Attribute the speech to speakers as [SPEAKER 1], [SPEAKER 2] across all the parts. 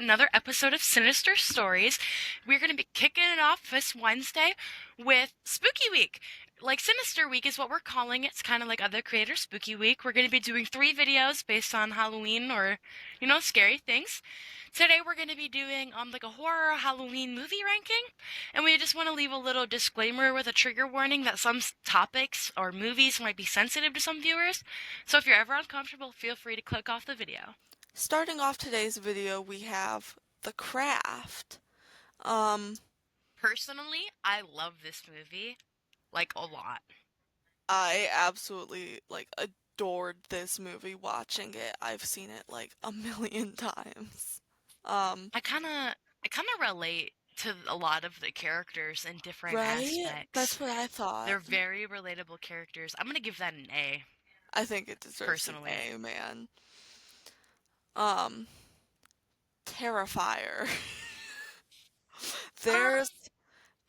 [SPEAKER 1] another episode of Sinister Stories. We're going to be kicking it off this Wednesday with Spooky Week. Like Sinister Week is what we're calling it. It's kind of like other creators, Spooky Week. We're going to be doing 3 videos based on Halloween or, scary things. Today we're going to be doing like a horror Halloween movie ranking, and we just want to leave a little disclaimer with a trigger warning that some topics or movies might be sensitive to some viewers. So if you're ever uncomfortable, feel free to click off the video.
[SPEAKER 2] Starting off today's video, we have The Craft. Um,
[SPEAKER 1] Personally, I love this movie, like a lot.
[SPEAKER 2] I absolutely adored this movie watching it. I've seen it like a million times. Um,
[SPEAKER 1] I kind of relate to a lot of the characters in different
[SPEAKER 2] right?
[SPEAKER 1] aspects.
[SPEAKER 2] That's what I thought.
[SPEAKER 1] They're very relatable characters. I'm gonna give that an A,
[SPEAKER 2] I think it deserves an
[SPEAKER 1] personally.
[SPEAKER 2] A, man. Um, Terrifier.
[SPEAKER 1] Um,
[SPEAKER 2] There's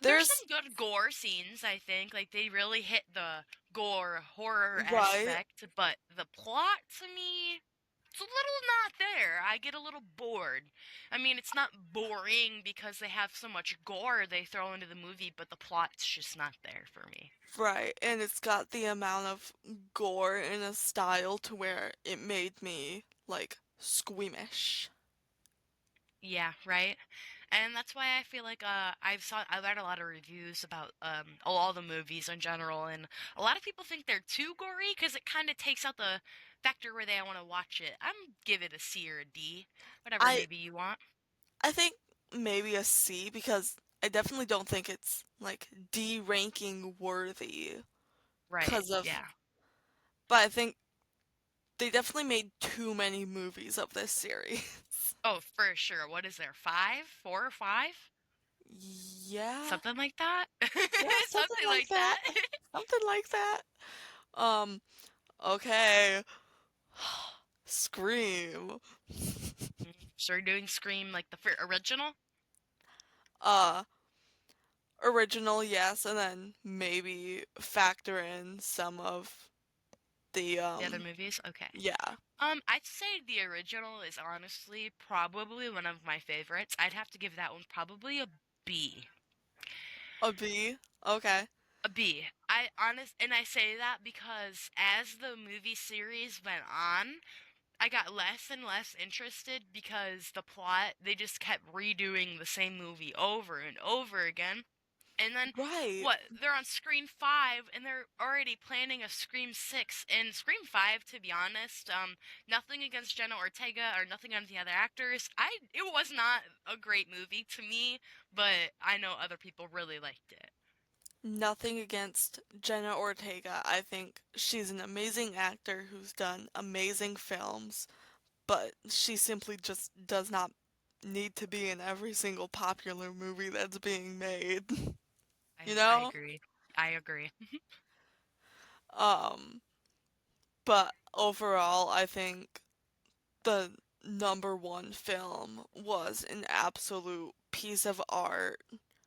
[SPEAKER 1] there's
[SPEAKER 2] there's
[SPEAKER 1] some good gore scenes, I think. Like they really hit the gore horror
[SPEAKER 2] right.
[SPEAKER 1] aspect, but the plot to me, it's a little not there. I get a little bored. I mean, it's not boring because they have so much gore they throw into the movie, but the plot's just not there for me.
[SPEAKER 2] Right, and it's got the amount of gore in a style to where it made me squeamish.
[SPEAKER 1] Yeah, right. And that's why I feel like I read a lot of reviews about all the movies in general, and a lot of people think they're too gory because it kind of takes out the factor where they want to watch it. I'm give it a C or a D, whatever
[SPEAKER 2] I
[SPEAKER 1] maybe you want.
[SPEAKER 2] I think maybe a C because I definitely don't think it's like D ranking worthy
[SPEAKER 1] Right.
[SPEAKER 2] because of,
[SPEAKER 1] Yeah.
[SPEAKER 2] but I think they definitely made too many movies of this series.
[SPEAKER 1] Oh, for sure. What is there? Five, 4 or 5?
[SPEAKER 2] Yeah,
[SPEAKER 1] Something like that.
[SPEAKER 2] yeah, something
[SPEAKER 1] Something
[SPEAKER 2] like
[SPEAKER 1] like
[SPEAKER 2] that.
[SPEAKER 1] that.
[SPEAKER 2] Something like that. Um, okay. Scream.
[SPEAKER 1] So we're doing Scream like the original,
[SPEAKER 2] Uh, Original, yes, and then maybe factor in some of the
[SPEAKER 1] the other movies. Okay.
[SPEAKER 2] yeah,
[SPEAKER 1] I'd say the original is honestly probably one of my favorites. I'd have to give that one probably a B.
[SPEAKER 2] a B. Okay.
[SPEAKER 1] A B. I say that because as the movie series went on, I got less and less interested because the plot, they just kept redoing the same movie over and over again. And then
[SPEAKER 2] Right.
[SPEAKER 1] what? They're on Scream 5 and they're already planning a Scream 6. And Scream 5, to be honest, nothing against Jenna Ortega or nothing on the other actors. It was not a great movie to me, but I know other people really liked it.
[SPEAKER 2] Nothing against Jenna Ortega. I think she's an amazing actor who's done amazing films, but she simply just does not need to be in every single popular movie that's being made. You
[SPEAKER 1] I
[SPEAKER 2] know?
[SPEAKER 1] agree. I agree.
[SPEAKER 2] Um, but overall, I think the number one film was an absolute piece of art.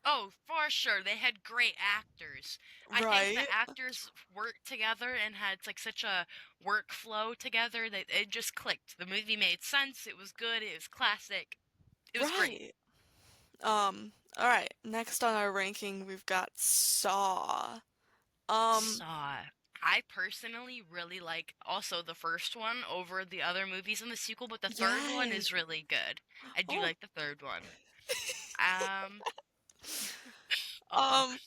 [SPEAKER 1] Oh, for sure. They had great actors. I think
[SPEAKER 2] Right?
[SPEAKER 1] the actors worked together and had like such a workflow together that it just clicked. The movie made sense. It was good. It was classic. It was great.
[SPEAKER 2] Right. Alright, next on our ranking we've got Saw. Um,
[SPEAKER 1] Saw. I personally really like also the first one over the other movies in the sequel, but the third one
[SPEAKER 2] yes.
[SPEAKER 1] is really good. I do
[SPEAKER 2] Oh,
[SPEAKER 1] like the third one. Um, oh,
[SPEAKER 2] um,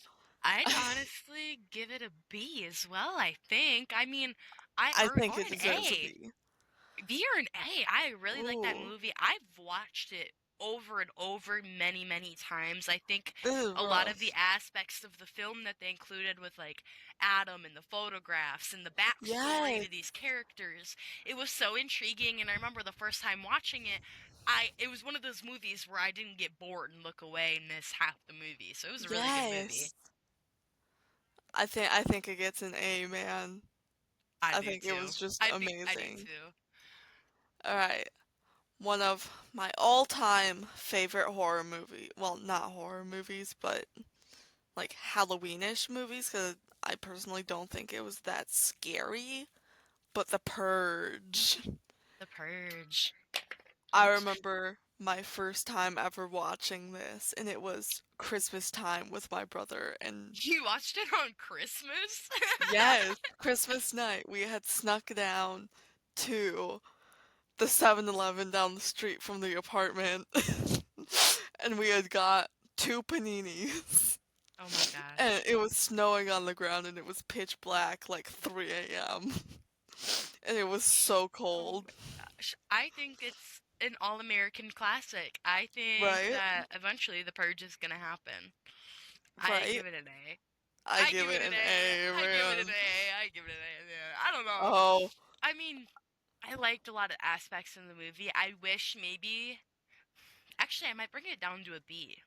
[SPEAKER 1] I'd honestly give it a B as well, I think. I mean,
[SPEAKER 2] I think
[SPEAKER 1] or
[SPEAKER 2] it
[SPEAKER 1] an
[SPEAKER 2] deserves a
[SPEAKER 1] A.
[SPEAKER 2] B.
[SPEAKER 1] B or an A. I really like that
[SPEAKER 2] Ooh.
[SPEAKER 1] movie. I've watched it over and over many, many times. I think
[SPEAKER 2] This is
[SPEAKER 1] a lot of the
[SPEAKER 2] rough.
[SPEAKER 1] aspects of the film that they included with like Adam and the photographs and the backstory
[SPEAKER 2] Yes.
[SPEAKER 1] to these characters, it was so intriguing. And I remember the first time watching it, it was one of those movies where I didn't get bored and look away and miss half the movie. So it was a really good movie.
[SPEAKER 2] Yes. I think it gets an A, man.
[SPEAKER 1] I
[SPEAKER 2] I
[SPEAKER 1] do
[SPEAKER 2] think it
[SPEAKER 1] too.
[SPEAKER 2] was just
[SPEAKER 1] I do
[SPEAKER 2] amazing.
[SPEAKER 1] too.
[SPEAKER 2] Alright. One of my all-time favorite horror movie. Well, not horror movies, but like Halloweenish movies because I personally don't think it was that scary. But The Purge.
[SPEAKER 1] The Purge.
[SPEAKER 2] I remember. my first time ever watching this, and it was Christmas time with my brother. And
[SPEAKER 1] You watched it on Christmas?
[SPEAKER 2] yes, Christmas night, we had snuck down to the 7-Eleven down the street from the apartment, and we had got two paninis.
[SPEAKER 1] Oh my
[SPEAKER 2] And
[SPEAKER 1] gosh.
[SPEAKER 2] it was snowing on the ground, and it was pitch black, like 3 a.m. And it was so
[SPEAKER 1] Oh
[SPEAKER 2] cold.
[SPEAKER 1] my gosh. I think it's an all-American classic. I think
[SPEAKER 2] Right?
[SPEAKER 1] that eventually the purge is gonna happen. I
[SPEAKER 2] Right?
[SPEAKER 1] give it an A.
[SPEAKER 2] I
[SPEAKER 1] I
[SPEAKER 2] give
[SPEAKER 1] give it
[SPEAKER 2] it
[SPEAKER 1] an
[SPEAKER 2] an
[SPEAKER 1] A.
[SPEAKER 2] A,
[SPEAKER 1] I give it an
[SPEAKER 2] man.
[SPEAKER 1] A. I give it an A. Yeah, I don't know.
[SPEAKER 2] Oh,
[SPEAKER 1] I mean, I liked a lot of aspects in the movie. I wish maybe, actually, I might bring it down to a B.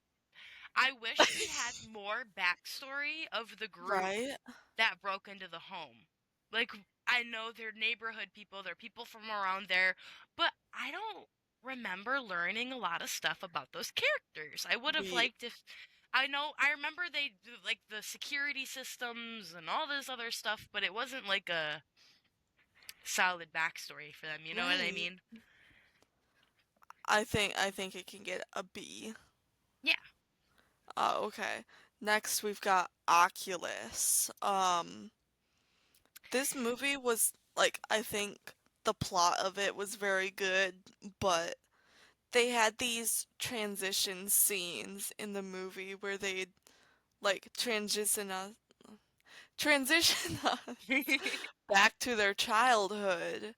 [SPEAKER 1] I wish we had more backstory of the group
[SPEAKER 2] right?
[SPEAKER 1] that broke into the home. Like, I know they're neighborhood people, they're people from around there, but I don't remember learning a lot of stuff about those characters. I would have
[SPEAKER 2] We,
[SPEAKER 1] liked if. I remember they do like the security systems and all this other stuff, but it wasn't like a solid backstory for them, you know what I
[SPEAKER 2] right.
[SPEAKER 1] mean?
[SPEAKER 2] I think it can get a B.
[SPEAKER 1] Yeah.
[SPEAKER 2] Okay. Next we've got Oculus. This movie was like I think the plot of it was very good, but they had these transition scenes in the movie where they'd like transition us back to their childhood,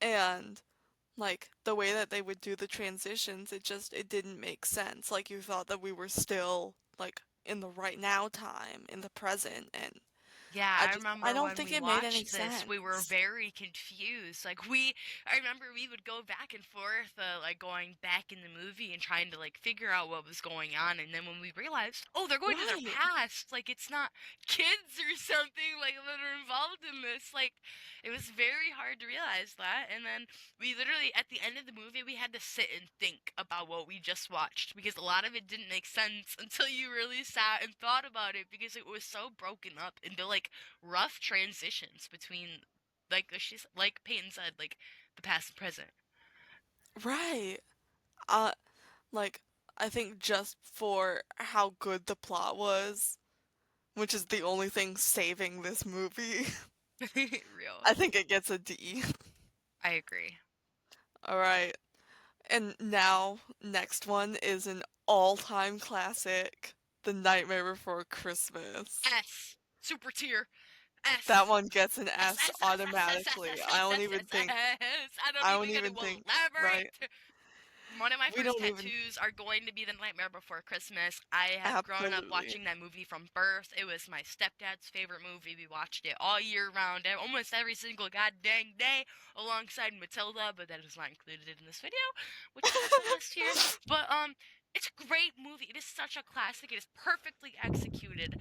[SPEAKER 2] and like the way that they would do the transitions, it didn't make sense. Like you thought that we were still like in the right now time, in the present, and
[SPEAKER 1] Yeah,
[SPEAKER 2] I
[SPEAKER 1] I
[SPEAKER 2] just I
[SPEAKER 1] remember
[SPEAKER 2] don't
[SPEAKER 1] when
[SPEAKER 2] think
[SPEAKER 1] we
[SPEAKER 2] it made any
[SPEAKER 1] watched this, we were
[SPEAKER 2] sense.
[SPEAKER 1] very confused. I remember we would go back and forth, like going back in the movie and trying to like figure out what was going on. And then when we realized, oh, they're going to their
[SPEAKER 2] Right,
[SPEAKER 1] past, like it's not kids or something like that are involved in this. Like it was very hard to realize that. And then we literally, at the end of the movie, we had to sit and think about what we just watched because a lot of it didn't make sense until you really sat and thought about it because it was so broken up into like rough transitions between, like she's like Peyton said, like the past and present.
[SPEAKER 2] right. Uh, like I think just for how good the plot was, which is the only thing saving this movie,
[SPEAKER 1] Real.
[SPEAKER 2] I think it gets a D.
[SPEAKER 1] I agree.
[SPEAKER 2] All right. And now, next one is an all-time classic, The Nightmare Before Christmas.
[SPEAKER 1] S. Super tier.
[SPEAKER 2] That
[SPEAKER 1] S.
[SPEAKER 2] one gets an
[SPEAKER 1] S,
[SPEAKER 2] S
[SPEAKER 1] S, S, S, S, S,
[SPEAKER 2] automatically.
[SPEAKER 1] S, S, S, S, S. I don't
[SPEAKER 2] I don't
[SPEAKER 1] even gonna
[SPEAKER 2] even think, right?
[SPEAKER 1] elaborate. One of my
[SPEAKER 2] We
[SPEAKER 1] first
[SPEAKER 2] don't even,
[SPEAKER 1] tattoos are going to be The Nightmare Before Christmas. I have grown up
[SPEAKER 2] absolutely.
[SPEAKER 1] watching that movie from birth. It was my stepdad's favorite movie. We watched it all year round, almost every single goddamn day, alongside Matilda, but that is not included in this video, which is also S tier. But it's a great movie. It is such a classic. It is perfectly executed.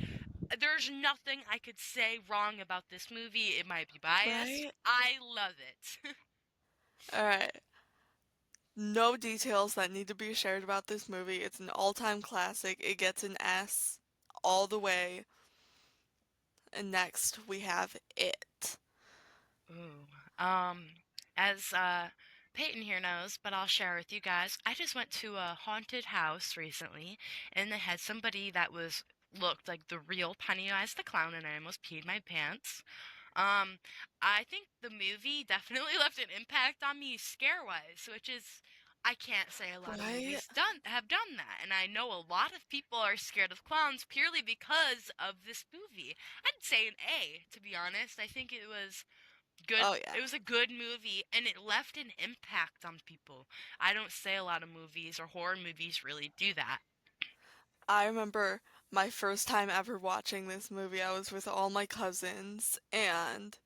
[SPEAKER 1] There's nothing I could say wrong about this movie. It might be biased.
[SPEAKER 2] Right?
[SPEAKER 1] I love it.
[SPEAKER 2] Alright. No details that need to be shared about this movie. It's an all-time classic. It gets an S all the way. And next we have It.
[SPEAKER 1] Ooh. As Peyton here knows, but I'll share with you guys. I just went to a haunted house recently, and they had somebody that was looked like the real Pennywise the Clown, and I almost peed my pants. Um, I think the movie definitely left an impact on me scare-wise, which is I can't say a lot of
[SPEAKER 2] Right?
[SPEAKER 1] movies done have done that, and I know a lot of people are scared of clowns purely because of this movie. I'd say an A, to be honest. I think it was good.
[SPEAKER 2] Oh yeah.
[SPEAKER 1] It was a good movie and it left an impact on people. I don't say a lot of movies or horror movies really do that.
[SPEAKER 2] I remember my first time ever watching this movie. I was with all my cousins, and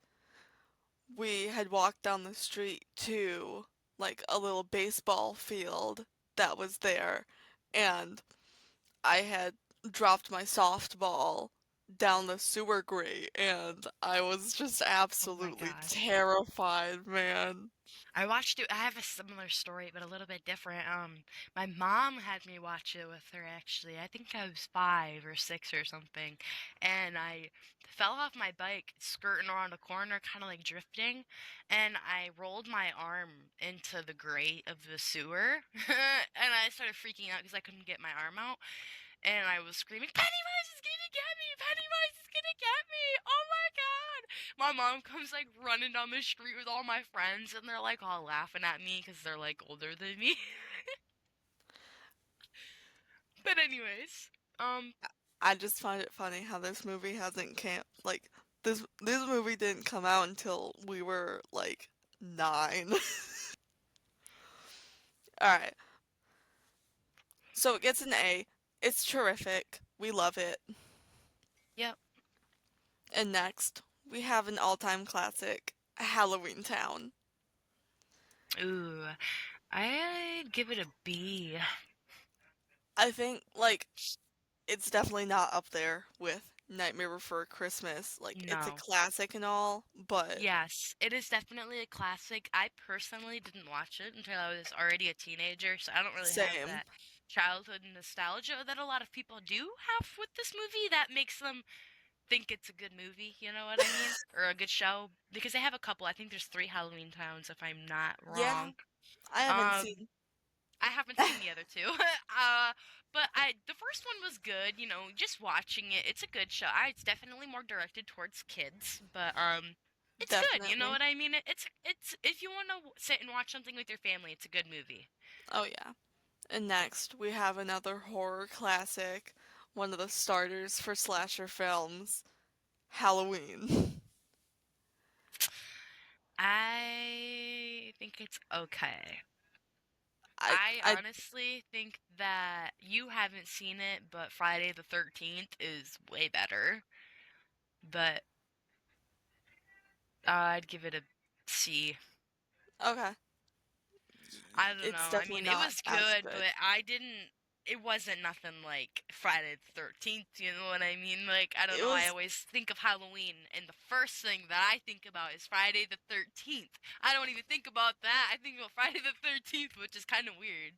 [SPEAKER 2] we had walked down the street to like a little baseball field that was there, and I had dropped my softball down the sewer grate, and I was just
[SPEAKER 1] Oh my
[SPEAKER 2] absolutely
[SPEAKER 1] gosh.
[SPEAKER 2] terrified, man.
[SPEAKER 1] I watched it. I have a similar story, but a little bit different. My mom had me watch it with her actually. I think I was 5 or 6 or something, and I fell off my bike, skirting around a corner, kind of like drifting, and I rolled my arm into the grate of the sewer, and I started freaking out because I couldn't get my arm out, and I was screaming, "Pennywise is gonna get me! Pennywise is gonna get me! Oh my god!" My mom comes like running down the street with all my friends, and they're like all laughing at me because they're like older than me. But anyways, um,
[SPEAKER 2] I just find it funny how this movie hasn't came like this movie didn't come out until we were like 9. All right. So it gets an A. It's terrific. We love it.
[SPEAKER 1] yep.
[SPEAKER 2] And next, we have an all-time classic, Halloween Town.
[SPEAKER 1] Ooh, I'd give it a B.
[SPEAKER 2] I think like it's definitely not up there with Nightmare Before Christmas. Like it's a
[SPEAKER 1] No.
[SPEAKER 2] classic and all, but
[SPEAKER 1] Yes, it is definitely a classic. I personally didn't watch it until I was already a teenager, so I don't really have
[SPEAKER 2] same.
[SPEAKER 1] that childhood nostalgia that a lot of people do have with this movie that makes them think it's a good movie, you know what I mean? Or a good show. Because they have a couple. I think there's 3 Halloween Towns, if I'm not
[SPEAKER 2] Yeah,
[SPEAKER 1] wrong.
[SPEAKER 2] I haven't
[SPEAKER 1] Um,
[SPEAKER 2] seen.
[SPEAKER 1] I haven't seen the other two. But the first one was good, you know, just watching it, it's a good show. It's definitely more directed towards kids, but it's good, you know
[SPEAKER 2] Definitely.
[SPEAKER 1] what I mean? It's if you want to sit and watch something with your family, it's a good movie.
[SPEAKER 2] Oh yeah. And next, we have another horror classic, one of the starters for slasher films, Halloween.
[SPEAKER 1] I think it's okay.
[SPEAKER 2] I
[SPEAKER 1] I
[SPEAKER 2] I
[SPEAKER 1] honestly think that you haven't seen it, but Friday the 13th is way better. But I'd give it a C.
[SPEAKER 2] okay.
[SPEAKER 1] I don't
[SPEAKER 2] It's
[SPEAKER 1] know. I
[SPEAKER 2] definitely
[SPEAKER 1] mean, it
[SPEAKER 2] not
[SPEAKER 1] was
[SPEAKER 2] as
[SPEAKER 1] good,
[SPEAKER 2] good.
[SPEAKER 1] but it wasn't nothing like Friday the 13th, you know what I mean? Like, I don't
[SPEAKER 2] It
[SPEAKER 1] know. I
[SPEAKER 2] was
[SPEAKER 1] always think of Halloween, and the first thing that I think about is Friday the 13th. I don't even think about that. I think about Friday the 13th, which is kind of weird.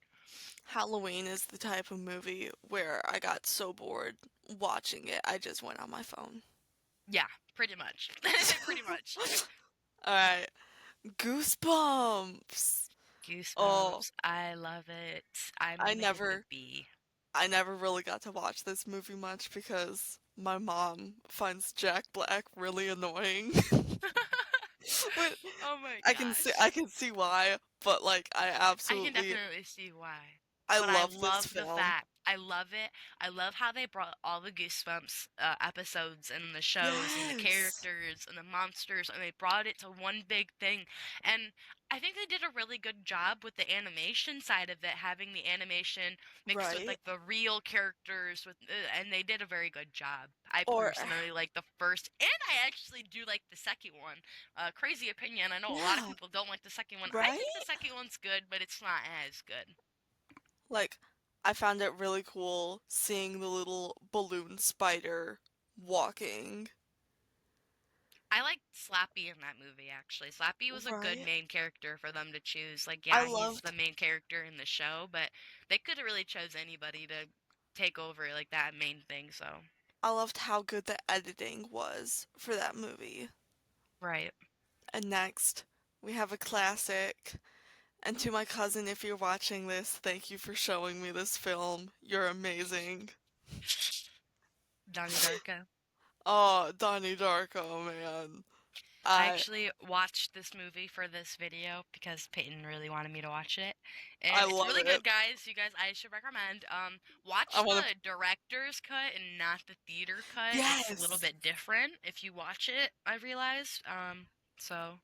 [SPEAKER 2] Halloween is the type of movie where I got so bored watching it, I just went on my phone.
[SPEAKER 1] Yeah, pretty much. Pretty much.
[SPEAKER 2] All right, Goosebumps. Oh,
[SPEAKER 1] Goosebumps. I love it. I'm
[SPEAKER 2] I
[SPEAKER 1] gonna give it a
[SPEAKER 2] never
[SPEAKER 1] B.
[SPEAKER 2] I never really got to watch this movie much because my mom finds Jack Black really annoying. But
[SPEAKER 1] Oh my
[SPEAKER 2] I
[SPEAKER 1] gosh.
[SPEAKER 2] can see why, but like
[SPEAKER 1] I can
[SPEAKER 2] absolutely
[SPEAKER 1] definitely see why.
[SPEAKER 2] I
[SPEAKER 1] But I
[SPEAKER 2] love this
[SPEAKER 1] love the
[SPEAKER 2] film.
[SPEAKER 1] fact. I love it. I love how they brought all the Goosebumps episodes and the shows and the
[SPEAKER 2] Yes.
[SPEAKER 1] characters and the monsters, and they brought it to one big thing. And I think they did a really good job with the animation side of it, having the animation mixed with
[SPEAKER 2] Right.
[SPEAKER 1] like the real characters and they did a very good job. I
[SPEAKER 2] Or
[SPEAKER 1] personally like the first, and I actually do like the second one. Crazy opinion. I know a lot of
[SPEAKER 2] yeah,
[SPEAKER 1] people don't like the second one. I think the
[SPEAKER 2] right?
[SPEAKER 1] second one's good, but it's not as good.
[SPEAKER 2] Like I found it really cool seeing the little balloon spider walking.
[SPEAKER 1] I liked Slappy in that movie, actually. Slappy was a good
[SPEAKER 2] Right.
[SPEAKER 1] main character for them to choose. Like,
[SPEAKER 2] I
[SPEAKER 1] yeah, he's the
[SPEAKER 2] loved
[SPEAKER 1] main character in the show, but they could have really chose anybody to take over, like, that main thing, so.
[SPEAKER 2] I loved how good the editing was for that movie.
[SPEAKER 1] Right.
[SPEAKER 2] And next, we have a classic. And to my cousin, if you're watching this, thank you for showing me this film. You're amazing.
[SPEAKER 1] Donnie Darko.
[SPEAKER 2] Oh, Donnie Darko, man.
[SPEAKER 1] I
[SPEAKER 2] I
[SPEAKER 1] actually watched this movie for this video because Peyton really wanted me to watch it.
[SPEAKER 2] I
[SPEAKER 1] And it's
[SPEAKER 2] love
[SPEAKER 1] really
[SPEAKER 2] it.
[SPEAKER 1] good, guys. You guys, I should recommend.
[SPEAKER 2] I
[SPEAKER 1] Watch
[SPEAKER 2] want to.
[SPEAKER 1] the director's cut and not the theater cut. It's a little
[SPEAKER 2] Yes.
[SPEAKER 1] bit different if you watch it, I realized. So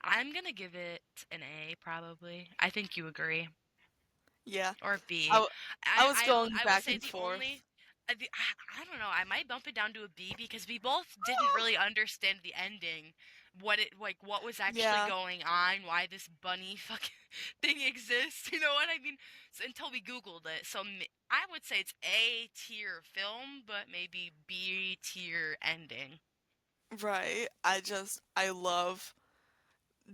[SPEAKER 1] I'm gonna give it an A probably. I think you agree.
[SPEAKER 2] Yeah.
[SPEAKER 1] Or
[SPEAKER 2] I,
[SPEAKER 1] B.
[SPEAKER 2] w- I was going
[SPEAKER 1] I will
[SPEAKER 2] back
[SPEAKER 1] say
[SPEAKER 2] and
[SPEAKER 1] the
[SPEAKER 2] forth.
[SPEAKER 1] only I don't know. I might bump it down to a B because we both didn't really understand the ending. what was actually
[SPEAKER 2] Yeah,
[SPEAKER 1] going on, why this bunny fucking thing exists. You know what I mean? So, until we Googled it. So I would say it's A tier film, but maybe B tier ending.
[SPEAKER 2] right. I love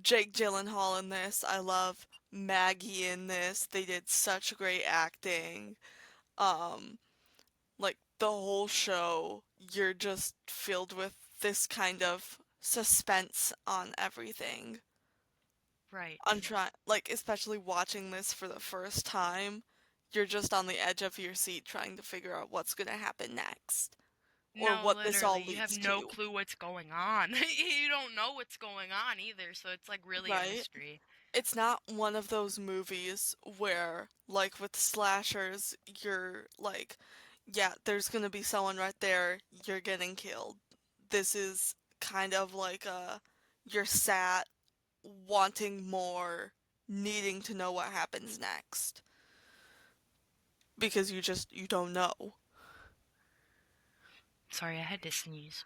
[SPEAKER 2] Jake Gyllenhaal in this. I love Maggie in this. They did such great acting. Um, like the whole show, you're just filled with this kind of suspense on everything.
[SPEAKER 1] Right.
[SPEAKER 2] I'm trying, like, especially watching this for the first time, you're just on the edge of your seat trying to figure out what's gonna happen next or
[SPEAKER 1] No,
[SPEAKER 2] what this
[SPEAKER 1] literally,
[SPEAKER 2] all
[SPEAKER 1] you have
[SPEAKER 2] leads
[SPEAKER 1] no
[SPEAKER 2] to,
[SPEAKER 1] clue what's going on. You don't know what's going on either, so it's like really a
[SPEAKER 2] right?
[SPEAKER 1] mystery.
[SPEAKER 2] It's not one of those movies where, like with slashers, you're like, yeah, there's gonna be someone right there, you're getting killed. This is kind of like you're sat, wanting more, needing to know what happens next. Because you don't know.
[SPEAKER 1] Sorry, I had to sneeze.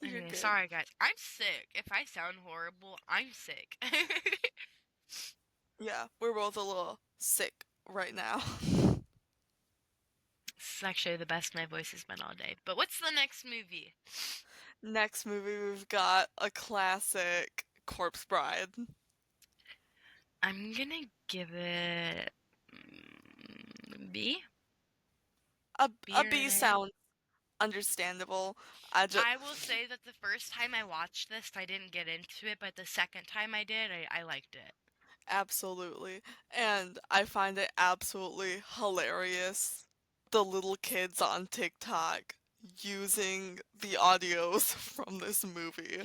[SPEAKER 2] You're
[SPEAKER 1] Anyway,
[SPEAKER 2] good.
[SPEAKER 1] sorry guys. I'm sick. If I sound horrible, I'm sick.
[SPEAKER 2] Yeah, we're both a little sick right now.
[SPEAKER 1] This is actually the best my voice has been all day. But what's the next movie?
[SPEAKER 2] Next movie, we've got a classic, Corpse Bride.
[SPEAKER 1] I'm gonna give it B.
[SPEAKER 2] A
[SPEAKER 1] B or
[SPEAKER 2] B
[SPEAKER 1] an A.
[SPEAKER 2] sounds understandable. I just
[SPEAKER 1] I will say that the first time I watched this, I didn't get into it, but the second time I did, I liked it.
[SPEAKER 2] absolutely, and I find it absolutely hilarious. The little kids on TikTok using the audios from this movie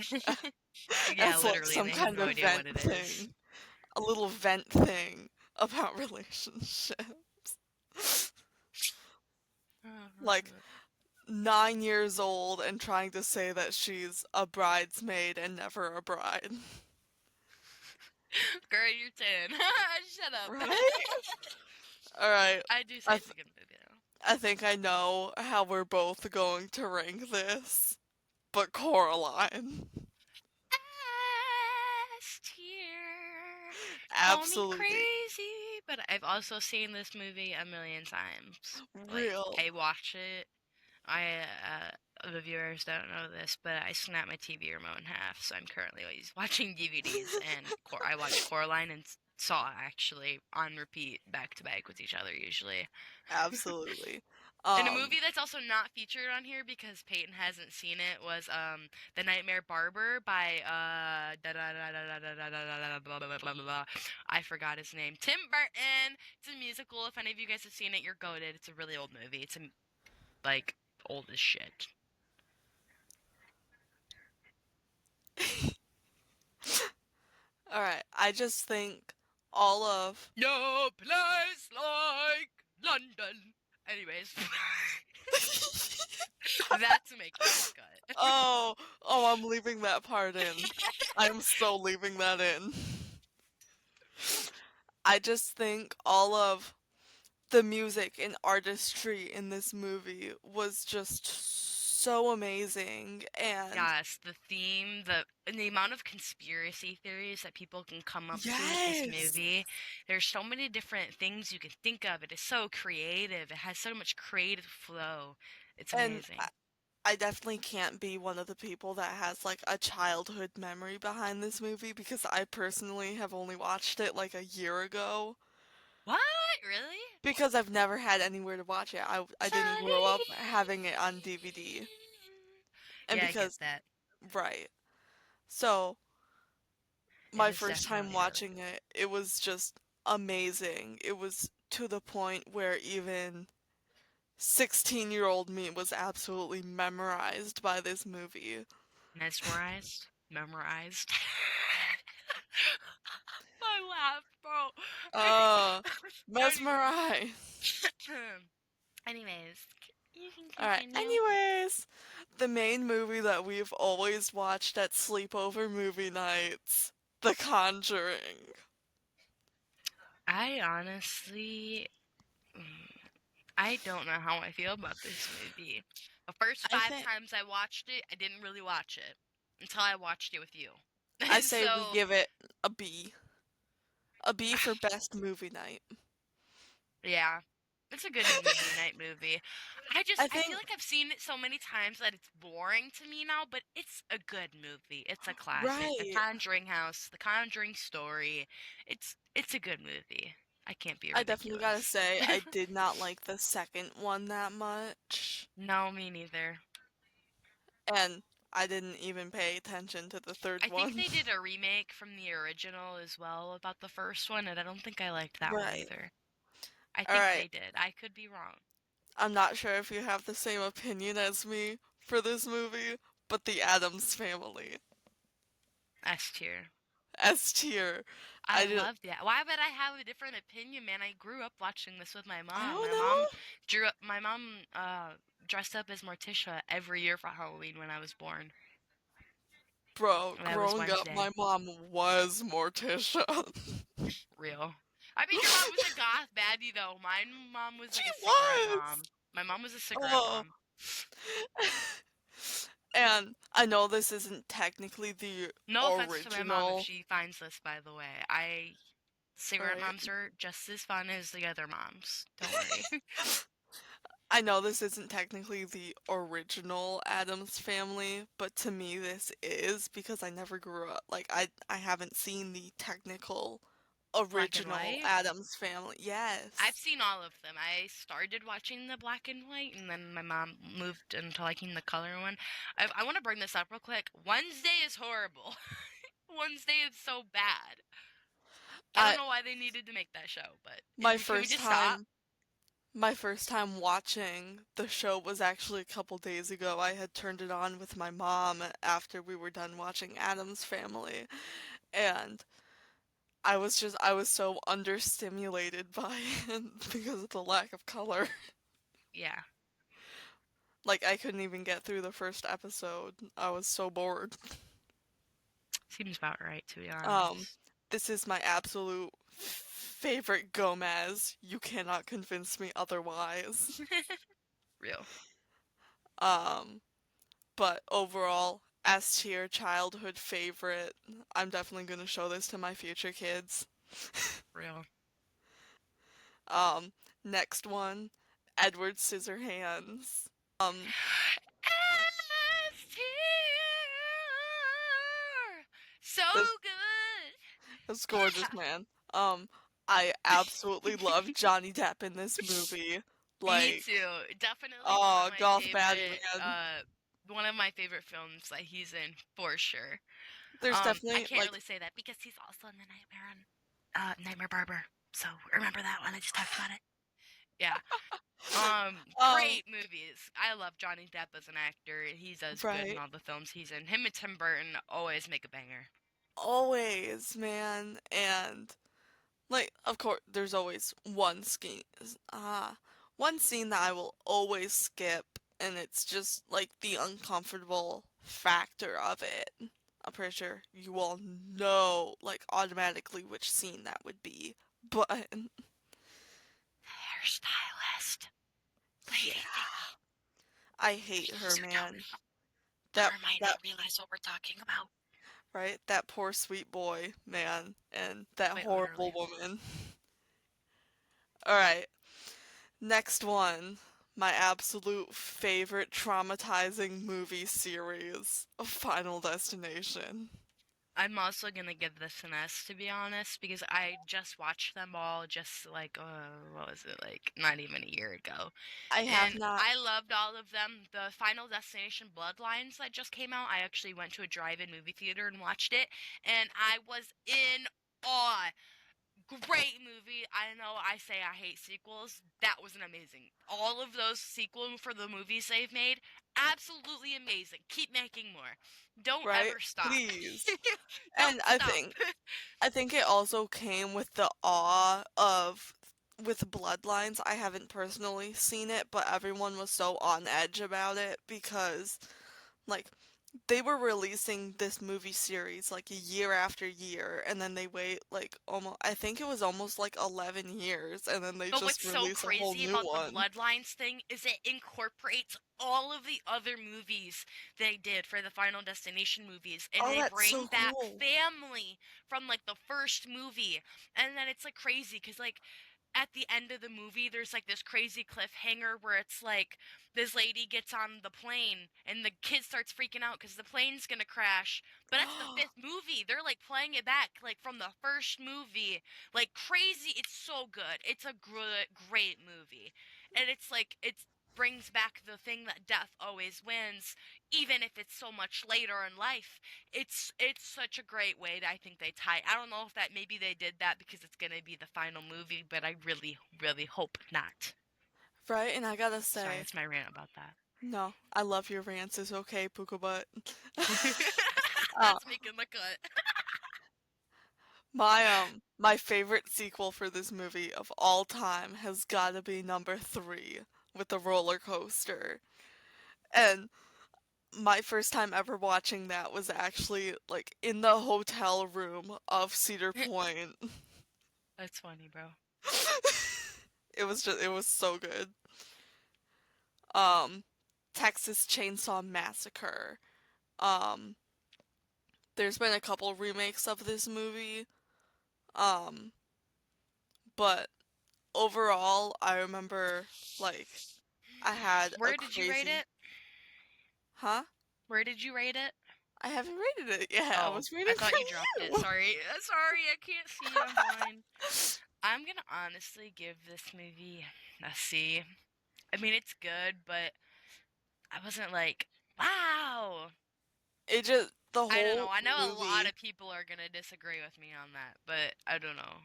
[SPEAKER 1] Yeah,
[SPEAKER 2] as like
[SPEAKER 1] literally, and
[SPEAKER 2] some
[SPEAKER 1] they have
[SPEAKER 2] kind
[SPEAKER 1] no
[SPEAKER 2] of
[SPEAKER 1] idea
[SPEAKER 2] vent
[SPEAKER 1] what it is.
[SPEAKER 2] thing. A little vent thing about relationships. Like 9 years old and trying to say that she's a bridesmaid and never a bride.
[SPEAKER 1] Girl, you're 10. Shut up.
[SPEAKER 2] Right? Alright.
[SPEAKER 1] I do say
[SPEAKER 2] I,
[SPEAKER 1] it's
[SPEAKER 2] th-
[SPEAKER 1] a good movie, though.
[SPEAKER 2] I think I know how we're both going to rank this. But Coraline.
[SPEAKER 1] S tier. Call me
[SPEAKER 2] Absolutely.
[SPEAKER 1] crazy, but I've also seen this movie a million times. Like,
[SPEAKER 2] Real.
[SPEAKER 1] I watch it. The viewers don't know this, but I snapped my TV remote in half, so I'm currently always watching DVDs, and I watch Coraline and Saw actually on repeat, back to back with each other usually.
[SPEAKER 2] Absolutely.
[SPEAKER 1] And a
[SPEAKER 2] Um,
[SPEAKER 1] movie that's also not featured on here because Peyton hasn't seen it was The Nightmare Barber by I forgot his name. Tim Burton. It's a musical. If any of you guys have seen it, you're goated. It's a really old movie. It's like old as shit.
[SPEAKER 2] alright. I just think all of
[SPEAKER 1] No place like London. Anyways, that's making the cut.
[SPEAKER 2] I'm leaving that part in. I'm so leaving that in. I just think all of the music and artistry in this movie was just so amazing and
[SPEAKER 1] Yes, the theme, and the amount of conspiracy theories that people can come up to with this
[SPEAKER 2] yes.
[SPEAKER 1] movie. There's so many different things you can think of. It is so creative. It has so much creative flow. It's
[SPEAKER 2] And
[SPEAKER 1] amazing.
[SPEAKER 2] I definitely can't be one of the people that has like a childhood memory behind this movie because I personally have only watched it like a year ago
[SPEAKER 1] What? Really?
[SPEAKER 2] because I've never had anywhere to watch it. I didn't grow
[SPEAKER 1] Charlie.
[SPEAKER 2] up having it on DVD. And
[SPEAKER 1] Yeah, I get
[SPEAKER 2] because
[SPEAKER 1] that.
[SPEAKER 2] right. So,
[SPEAKER 1] It
[SPEAKER 2] my
[SPEAKER 1] is
[SPEAKER 2] first time
[SPEAKER 1] definitely really
[SPEAKER 2] watching
[SPEAKER 1] good.
[SPEAKER 2] it, it was just amazing. It was to the point where even 16-year-old me was absolutely memorized by this movie.
[SPEAKER 1] Mesmerized, memorized. I laugh, bro.
[SPEAKER 2] Uh,
[SPEAKER 1] Anyways.
[SPEAKER 2] mesmerized.
[SPEAKER 1] Anyways, you can
[SPEAKER 2] Alright,
[SPEAKER 1] continue.
[SPEAKER 2] anyways, the main movie that we've always watched at sleepover movie nights, The Conjuring.
[SPEAKER 1] I honestly, I don't know how I feel about this movie. The first
[SPEAKER 2] I
[SPEAKER 1] five
[SPEAKER 2] think
[SPEAKER 1] times I watched it, I didn't really watch it. until I watched it with you.
[SPEAKER 2] I say we
[SPEAKER 1] So,
[SPEAKER 2] give it a B. A B for best movie night.
[SPEAKER 1] yeah. It's a good movie, night movie.
[SPEAKER 2] I
[SPEAKER 1] I feel
[SPEAKER 2] think
[SPEAKER 1] like I've seen it so many times that it's boring to me now, but it's a good movie. It's a classic. The
[SPEAKER 2] right.
[SPEAKER 1] Conjuring House, The Conjuring Story. It's a good movie. I can't be
[SPEAKER 2] I definitely gotta
[SPEAKER 1] ridiculous.
[SPEAKER 2] say I did not like the second one that much.
[SPEAKER 1] No, me neither.
[SPEAKER 2] And I didn't even pay attention to the third
[SPEAKER 1] I think
[SPEAKER 2] one.
[SPEAKER 1] they did a remake from the original as well about the first one, and I don't think I liked that one
[SPEAKER 2] Right.
[SPEAKER 1] either. I think
[SPEAKER 2] Alright.
[SPEAKER 1] they did. I could be wrong.
[SPEAKER 2] I'm not sure if you have the same opinion as me for this movie, but the Addams Family.
[SPEAKER 1] S tier.
[SPEAKER 2] S tier.
[SPEAKER 1] I
[SPEAKER 2] I just,
[SPEAKER 1] love that. Why would I have a different opinion, man? I grew up watching this with my
[SPEAKER 2] I
[SPEAKER 1] mom.
[SPEAKER 2] don't
[SPEAKER 1] My mom
[SPEAKER 2] know.
[SPEAKER 1] dressed up as Morticia every year for Halloween when I was born.
[SPEAKER 2] Bro,
[SPEAKER 1] When I was
[SPEAKER 2] growing up,
[SPEAKER 1] Wednesday.
[SPEAKER 2] my mom was Morticia.
[SPEAKER 1] Real. I mean, your mom was a goth baddie though. My mom was
[SPEAKER 2] She
[SPEAKER 1] like a cigarette
[SPEAKER 2] was!
[SPEAKER 1] mom. My mom was a cigarette
[SPEAKER 2] Oh.
[SPEAKER 1] mom.
[SPEAKER 2] And I know this isn't technically the
[SPEAKER 1] No offense to my mom if
[SPEAKER 2] original,
[SPEAKER 1] she finds this, by the way. Cigarette
[SPEAKER 2] right?
[SPEAKER 1] moms are just as fun as the other moms. Don't worry.
[SPEAKER 2] I know this isn't technically the original Addams Family, but to me this is because I never grew up. Like I haven't seen the technical
[SPEAKER 1] Black and
[SPEAKER 2] original
[SPEAKER 1] white.
[SPEAKER 2] Addams Family.
[SPEAKER 1] I've
[SPEAKER 2] Yes.
[SPEAKER 1] seen all of them. I started watching the black and white, and then my mom moved into liking the color one. I want to bring this up real quick. Wednesday is horrible. Wednesday is so bad. I don't
[SPEAKER 2] I
[SPEAKER 1] know why they needed to make that show, but
[SPEAKER 2] my
[SPEAKER 1] can we
[SPEAKER 2] first
[SPEAKER 1] just stop?
[SPEAKER 2] time my first time watching the show was actually a couple days ago. I had turned it on with my mom after we were done watching Addams Family, and I was so understimulated by it because of the lack of color.
[SPEAKER 1] Yeah,
[SPEAKER 2] Like I couldn't even get through the first episode. I was so bored.
[SPEAKER 1] seems about right to be
[SPEAKER 2] Um,
[SPEAKER 1] honest.
[SPEAKER 2] this is my absolute favorite Gomez. You cannot convince me otherwise.
[SPEAKER 1] Real,
[SPEAKER 2] Um, but overall, S tier childhood favorite. I'm definitely gonna show this to my future kids.
[SPEAKER 1] real.
[SPEAKER 2] Um, next one, Edward Scissorhands. Um,
[SPEAKER 1] S tier, so
[SPEAKER 2] this
[SPEAKER 1] good.
[SPEAKER 2] That's
[SPEAKER 1] Yeah.
[SPEAKER 2] gorgeous, man. Um, I absolutely love Johnny Depp in this movie.
[SPEAKER 1] Me
[SPEAKER 2] Like,
[SPEAKER 1] too. Definitely
[SPEAKER 2] oh, goth baddie, man.
[SPEAKER 1] one of my favorite films that he's in for sure.
[SPEAKER 2] There's
[SPEAKER 1] I
[SPEAKER 2] definitely
[SPEAKER 1] can't
[SPEAKER 2] like,
[SPEAKER 1] really say that because he's also in the Nightmare on Nightmare Barber. So remember that one. I just talked about it. Yeah.
[SPEAKER 2] um,
[SPEAKER 1] Great movies. I love Johnny Depp as an actor. He's as good in
[SPEAKER 2] right.
[SPEAKER 1] all the films he's in. Him and Tim Burton always make a banger.
[SPEAKER 2] Always, man. And like, of course, there's always one scene that I will always skip, and it's just like the uncomfortable factor of it. I'm pretty sure you all know, like, automatically which scene that would be. But
[SPEAKER 1] Hairstylist.
[SPEAKER 2] yeah,
[SPEAKER 1] Lady Thingy.
[SPEAKER 2] I hate her,
[SPEAKER 1] Please or don't.
[SPEAKER 2] man. That
[SPEAKER 1] Or might
[SPEAKER 2] that
[SPEAKER 1] not realize what we're talking about.
[SPEAKER 2] right? That poor sweet boy, man, and that
[SPEAKER 1] Quite
[SPEAKER 2] horrible
[SPEAKER 1] literally.
[SPEAKER 2] woman. All right, next one. My absolute favorite traumatizing movie series, Final Destination.
[SPEAKER 1] I'm also gonna give this an S to be honest, because I just watched them all just like what was it like not even a year ago.
[SPEAKER 2] I have
[SPEAKER 1] And
[SPEAKER 2] not.
[SPEAKER 1] I loved all of them. The Final Destination Bloodlines that just came out, I actually went to a drive-in movie theater and watched it, and I was in awe. Great movie. I know I say I hate sequels. That was an amazing. All of those sequels for the movies they've made, absolutely amazing. Keep making more. Don't
[SPEAKER 2] Right?
[SPEAKER 1] ever stop.
[SPEAKER 2] Please. And
[SPEAKER 1] Don't stop.
[SPEAKER 2] I think it also came with the awe of with Bloodlines. I haven't personally seen it, but everyone was so on edge about it because like they were releasing this movie series like year after year, and then they wait like almost, I think it was almost like 11 years, and then they
[SPEAKER 1] But what's
[SPEAKER 2] just
[SPEAKER 1] so
[SPEAKER 2] release a whole
[SPEAKER 1] crazy
[SPEAKER 2] new
[SPEAKER 1] about the
[SPEAKER 2] one.
[SPEAKER 1] Bloodlines thing is it incorporates all of the other movies they did for the Final Destination movies, and
[SPEAKER 2] Oh,
[SPEAKER 1] they
[SPEAKER 2] that's
[SPEAKER 1] bring
[SPEAKER 2] so
[SPEAKER 1] back
[SPEAKER 2] cool.
[SPEAKER 1] family from like the first movie. And then it's like crazy because like at the end of the movie, there's like this crazy cliffhanger where it's like this lady gets on the plane and the kid starts freaking out because the plane's gonna crash. But that's the fifth movie. They're like playing it back like from the first movie. Like crazy. It's so good. It's a good, great movie. And it's like, it brings back the thing that death always wins, even if it's so much later in life. It's such a great way that I think they tie. I don't know if that maybe they did that because it's gonna be the final movie, but I really, really hope not.
[SPEAKER 2] Right? And I gotta
[SPEAKER 1] Sorry,
[SPEAKER 2] say,
[SPEAKER 1] that's my rant about that.
[SPEAKER 2] no, I love your rants. It's okay, Puka Butt. Uh,
[SPEAKER 1] That's making the cut.
[SPEAKER 2] my favorite sequel for this movie of all time has gotta be number three with the roller coaster. And my first time ever watching that was actually like in the hotel room of Cedar Point.
[SPEAKER 1] That's funny, bro.
[SPEAKER 2] It was so good. Um, Texas Chainsaw Massacre. Um, there's been a couple remakes of this movie. Um, but overall, I remember like I had a
[SPEAKER 1] Where did you rate
[SPEAKER 2] crazy,
[SPEAKER 1] it?
[SPEAKER 2] huh?
[SPEAKER 1] Where did you rate it?
[SPEAKER 2] I haven't rated it yet. I
[SPEAKER 1] Oh,
[SPEAKER 2] was
[SPEAKER 1] I
[SPEAKER 2] waiting for
[SPEAKER 1] thought you dropped it.
[SPEAKER 2] you.
[SPEAKER 1] Sorry. Sorry, I can't see. I'm blind. I'm gonna honestly give this movie a C. I mean, it's good, but I wasn't like, wow.
[SPEAKER 2] It just
[SPEAKER 1] I don't know. I know a lot of people are gonna disagree with me on that, but I don't know.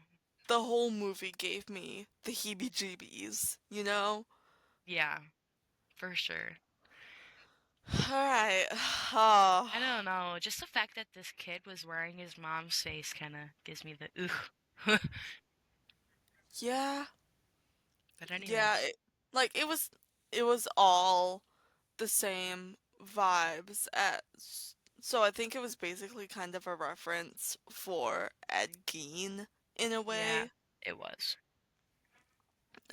[SPEAKER 2] the whole movie gave me the heebie-jeebies, you know?
[SPEAKER 1] Yeah, for sure.
[SPEAKER 2] Alright.
[SPEAKER 1] I don't know. Just the fact that this kid was wearing his mom's face kind of gives me the ugh.
[SPEAKER 2] Yeah.
[SPEAKER 1] But
[SPEAKER 2] Yeah,
[SPEAKER 1] anyways,
[SPEAKER 2] it was all the same vibes as, so I think it was basically kind of a reference for Ed Gein in a
[SPEAKER 1] yeah,
[SPEAKER 2] way.
[SPEAKER 1] it was.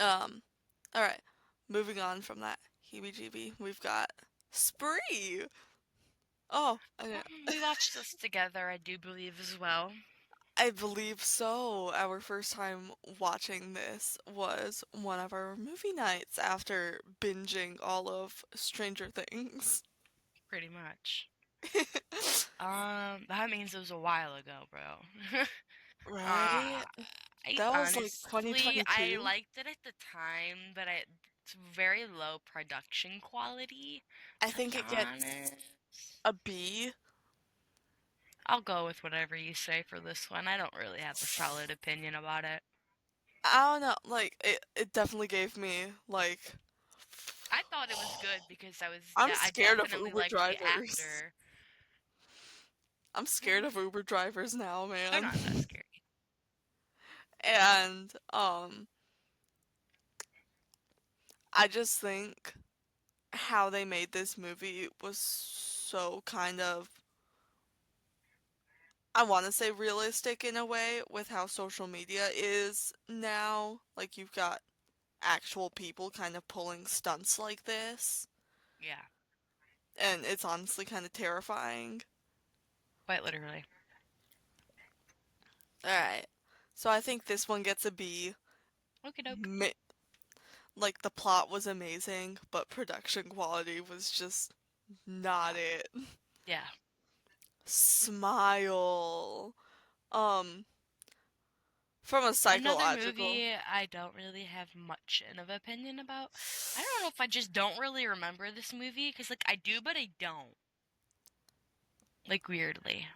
[SPEAKER 2] Um, all right. Moving on from that heebie-jeebie, we've got Spree. Oh,
[SPEAKER 1] We watched this together, I do believe as well.
[SPEAKER 2] I believe so. Our first time watching this was one of our movie nights after binging all of Stranger Things.
[SPEAKER 1] Pretty much. That means it was a while ago, bro.
[SPEAKER 2] Right?
[SPEAKER 1] uh, I
[SPEAKER 2] That was like
[SPEAKER 1] honestly, I
[SPEAKER 2] 2022.
[SPEAKER 1] liked it at the time, but it's very low production quality,
[SPEAKER 2] I
[SPEAKER 1] to
[SPEAKER 2] think
[SPEAKER 1] be
[SPEAKER 2] it gets
[SPEAKER 1] honest.
[SPEAKER 2] a B.
[SPEAKER 1] I'll go with whatever you say for this one. I don't really have a solid opinion about it.
[SPEAKER 2] I don't know, like it definitely gave me like
[SPEAKER 1] I thought it was good because
[SPEAKER 2] I'm
[SPEAKER 1] I
[SPEAKER 2] scared of
[SPEAKER 1] definitely
[SPEAKER 2] Uber
[SPEAKER 1] liked the
[SPEAKER 2] drivers.
[SPEAKER 1] actor.
[SPEAKER 2] I'm scared of Uber drivers now,
[SPEAKER 1] They're
[SPEAKER 2] man.
[SPEAKER 1] not that scary.
[SPEAKER 2] And I just think how they made this movie was so kind of, I want to say realistic in a way with how social media is now. Like you've got actual people kind of pulling stunts like this,
[SPEAKER 1] Yeah,
[SPEAKER 2] and it's honestly kind of terrifying.
[SPEAKER 1] quite literally.
[SPEAKER 2] All right. So I think this one gets a B.
[SPEAKER 1] Okie doke.
[SPEAKER 2] Ma- like the plot was amazing, but production quality was just not
[SPEAKER 1] Not.
[SPEAKER 2] it.
[SPEAKER 1] Yeah.
[SPEAKER 2] Smile. Um, from a
[SPEAKER 1] Another
[SPEAKER 2] psychological.
[SPEAKER 1] movie I don't really have much of an opinion about. I don't know if I just don't really remember this movie because like I do, but I don't. Like weirdly.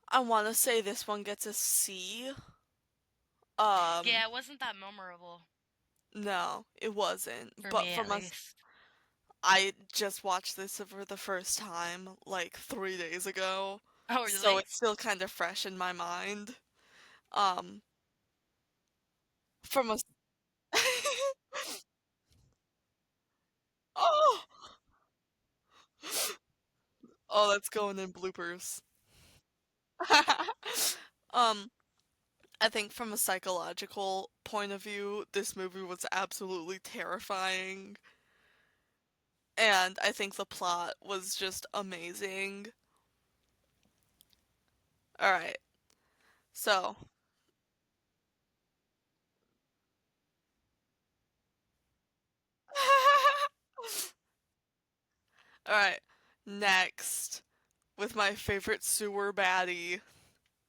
[SPEAKER 2] I want to say this one gets a C. Um,
[SPEAKER 1] Yeah, it wasn't that memorable
[SPEAKER 2] no, it wasn't.
[SPEAKER 1] for
[SPEAKER 2] But
[SPEAKER 1] me at
[SPEAKER 2] from a,
[SPEAKER 1] least.
[SPEAKER 2] I just watched this for the first time like 3 days ago,
[SPEAKER 1] Oh,
[SPEAKER 2] so
[SPEAKER 1] really?
[SPEAKER 2] it's still kind of fresh in my mind. Um, from a, oh, Oh, that's going in bloopers. um, I think from a psychological point of view, this movie was absolutely terrifying. And I think the plot was just amazing. Alright, so. Alright, next, with my favorite sewer baddie,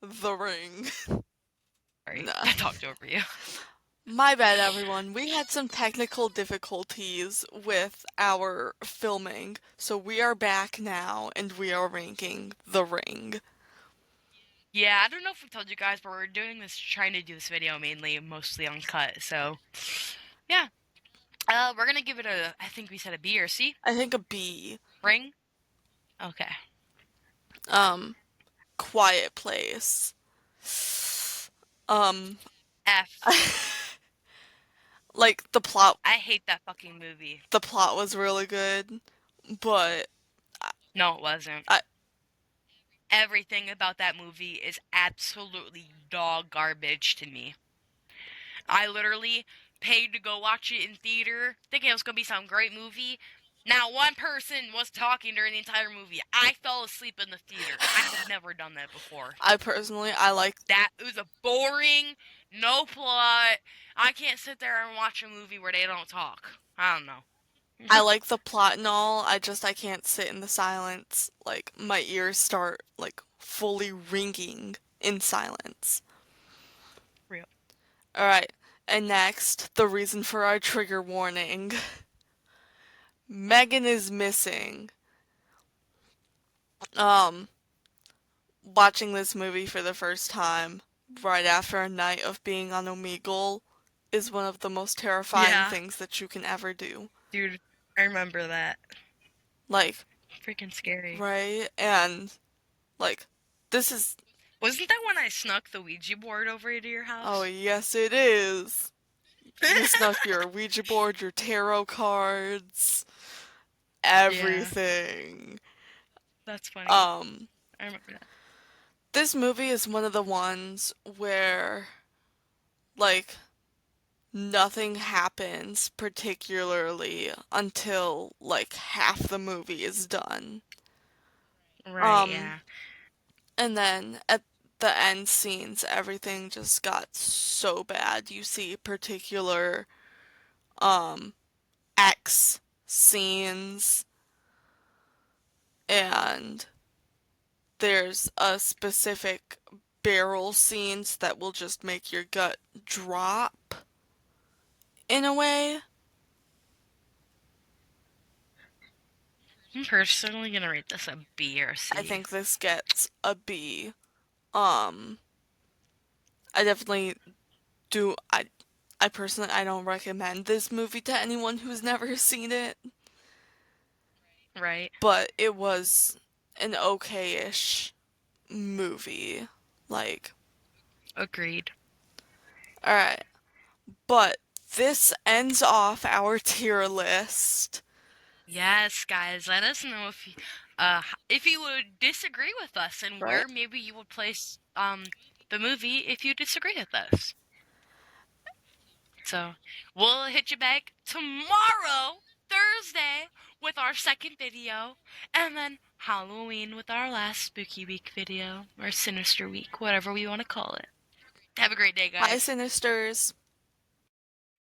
[SPEAKER 2] The Ring.
[SPEAKER 1] Sorry,
[SPEAKER 2] Nah.
[SPEAKER 1] I talked over you.
[SPEAKER 2] My bad, everyone. We had some technical difficulties with our filming, so we are back now and we are ranking The Ring.
[SPEAKER 1] Yeah, I don't know if we told you guys, but we're doing this, trying to do this video mainly, mostly uncut. So, yeah. We're gonna give it a, I think we said a B or C.
[SPEAKER 2] I think a B.
[SPEAKER 1] Ring. Okay.
[SPEAKER 2] Um, Quiet Place. Um,
[SPEAKER 1] F.
[SPEAKER 2] like
[SPEAKER 1] I hate that fucking movie.
[SPEAKER 2] the plot was really good, but
[SPEAKER 1] No, it wasn't.
[SPEAKER 2] I
[SPEAKER 1] Everything about that movie is absolutely dog garbage to me. I literally paid to go watch it in theater, thinking it was gonna be some great movie. Now, one person was talking during the entire movie. I fell asleep in the theater. I have never done that before.
[SPEAKER 2] I personally I like
[SPEAKER 1] That was a boring, no plot. I can't sit there and watch a movie where they don't talk. I don't know.
[SPEAKER 2] I like the plot and all. I can't sit in the silence. Like my ears start like fully ringing in silence.
[SPEAKER 1] Real.
[SPEAKER 2] All right. And next, the reason for our trigger warning. Megan is missing. Um Watching this movie for the first time right after a night of being on Omegle is one of the most terrifying
[SPEAKER 1] Yeah,
[SPEAKER 2] things that you can ever do.
[SPEAKER 1] dude, I remember that.
[SPEAKER 2] Like,
[SPEAKER 1] Freaking scary.
[SPEAKER 2] right? And like this is
[SPEAKER 1] Wasn't that when I snuck the Ouija board over to your
[SPEAKER 2] oh
[SPEAKER 1] house?
[SPEAKER 2] yes it is. You snuck your Ouija board, your tarot cards,
[SPEAKER 1] Yeah,
[SPEAKER 2] everything.
[SPEAKER 1] that's funny.
[SPEAKER 2] Um,
[SPEAKER 1] I remember that.
[SPEAKER 2] this movie is one of the ones where, like, nothing happens particularly until, like, half the movie is done.
[SPEAKER 1] Right,
[SPEAKER 2] Um,
[SPEAKER 1] yeah.
[SPEAKER 2] and then at the end scenes, everything just got so bad. You see particular, um, X scenes, and there's a specific barrel scenes that will just make your gut drop in a way.
[SPEAKER 1] I'm personally gonna rate this a B or
[SPEAKER 2] I
[SPEAKER 1] C.
[SPEAKER 2] think this gets a B. Um, I definitely do. I personally I don't recommend this movie to anyone who's never seen it,
[SPEAKER 1] Right?
[SPEAKER 2] but it was an okay-ish movie. Like,
[SPEAKER 1] Agreed.
[SPEAKER 2] all right, but this ends off our tier list,
[SPEAKER 1] Yes, guys, let us know if you would disagree with us and
[SPEAKER 2] right?
[SPEAKER 1] where maybe you would place the movie if you disagree with us. So, we'll hit you back tomorrow, Thursday, with our second video, and then Halloween with our last spooky week video, or sinister week, whatever we want to call it. Have a great day,
[SPEAKER 2] Bye,
[SPEAKER 1] guys.
[SPEAKER 2] Sinisters.